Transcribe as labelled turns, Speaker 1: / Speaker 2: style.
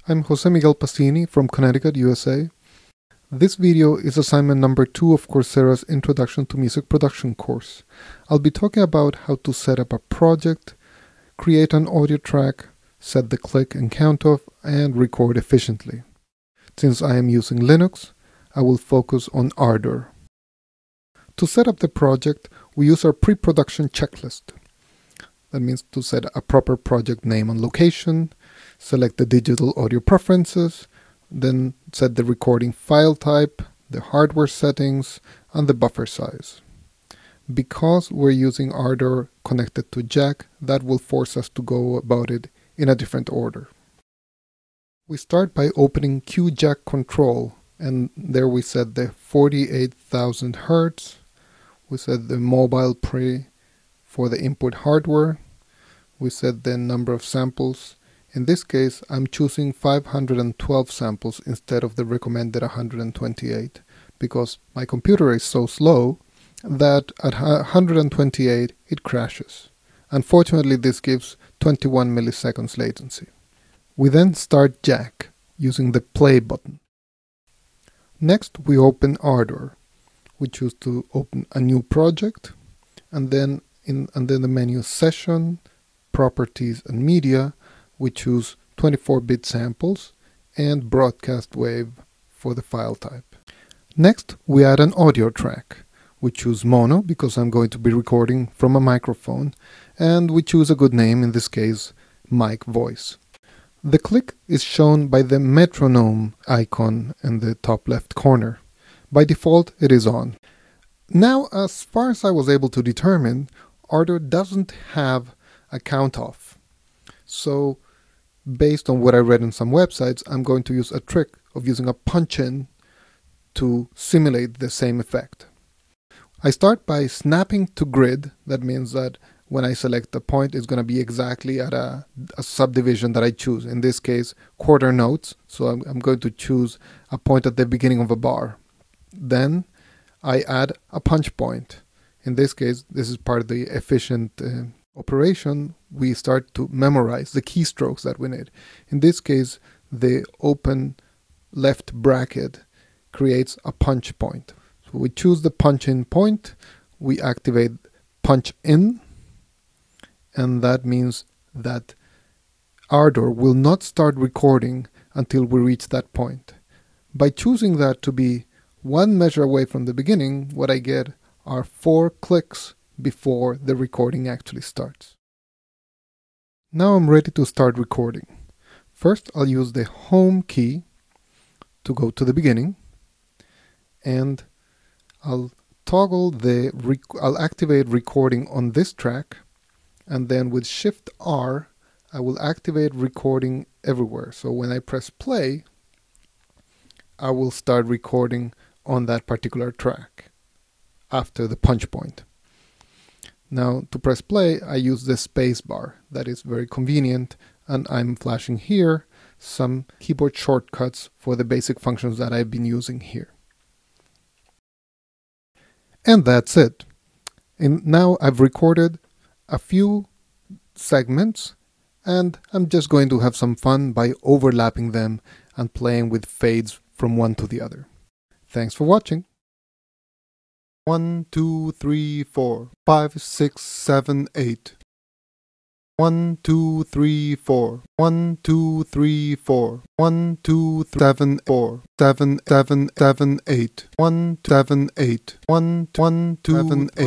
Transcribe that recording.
Speaker 1: I'm Jose Miguel Pastini from Connecticut, USA. This video is assignment number 2 of Coursera's Introduction to Music Production course. I'll be talking about how to set up a project, create an audio track, set the click and count off, and record efficiently. Since I am using Linux, I will focus on Ardour. To set up the project, we use our pre-production checklist. That means to set a proper project name and location, select the digital audio preferences, then set the recording file type, the hardware settings, and the buffer size. Because we're using Ardour connected to Jack, that will force us to go about it in a different order. We start by opening QJack control, and there we set the 48,000 Hertz. We set the mobile pre for the input hardware. We set the number of samples. In this case, I'm choosing 512 samples instead of the recommended 128 because my computer is so slow that at 128 it crashes. Unfortunately, this gives 21 milliseconds latency. We then start Jack using the play button. Next, we open Ardour. We choose to open a new project, and then under the menu Session, Properties and Media, we choose 24-bit samples and broadcast wave for the file type. Next, we add an audio track. We choose mono because I'm going to be recording from a microphone, and we choose a good name, in this case, mic voice. The click is shown by the metronome icon in the top left corner. By default, it is on. Now, as far as I was able to determine, Ardour doesn't have a count off. So, based on what I read on some websites, I'm going to use a trick of using a punch-in to simulate the same effect. I start by snapping to grid. That means that when I select a point, it's going to be exactly at a subdivision that I choose. In this case, quarter notes. So I'm going to choose a point at the beginning of a bar. Then I add a punch point. In this case, this is part of the efficient operation. We start to memorize the keystrokes that we need. In this case, the open left bracket creates a punch point. So we choose the punch in point, we activate punch in, and that means that Ardour will not start recording until we reach that point. By choosing that to be one measure away from the beginning, what I get are 4 clicks before the recording actually starts. Now I'm ready to start recording. First, I'll use the home key to go to the beginning, and I'll I'll activate recording on this track, and then with Shift R, I will activate recording everywhere. So when I press play, I will start recording on that particular track after the punch point. Now, to press play, I use the space bar. That is very convenient, and I'm flashing here some keyboard shortcuts for the basic functions that I've been using here. And that's it. And now I've recorded a few segments, and I'm just going to have some fun by overlapping them and playing with fades from one to the other. Thanks for watching. 1, 2, 3, 4, 5, 6, 7, 8. 1, 2, 3, 4. 1, 2, 3, 4. 1, 2, 7, 4. 7, 7, 7, 8. 1, 7, 8. 1, 1, 2, 7, 8.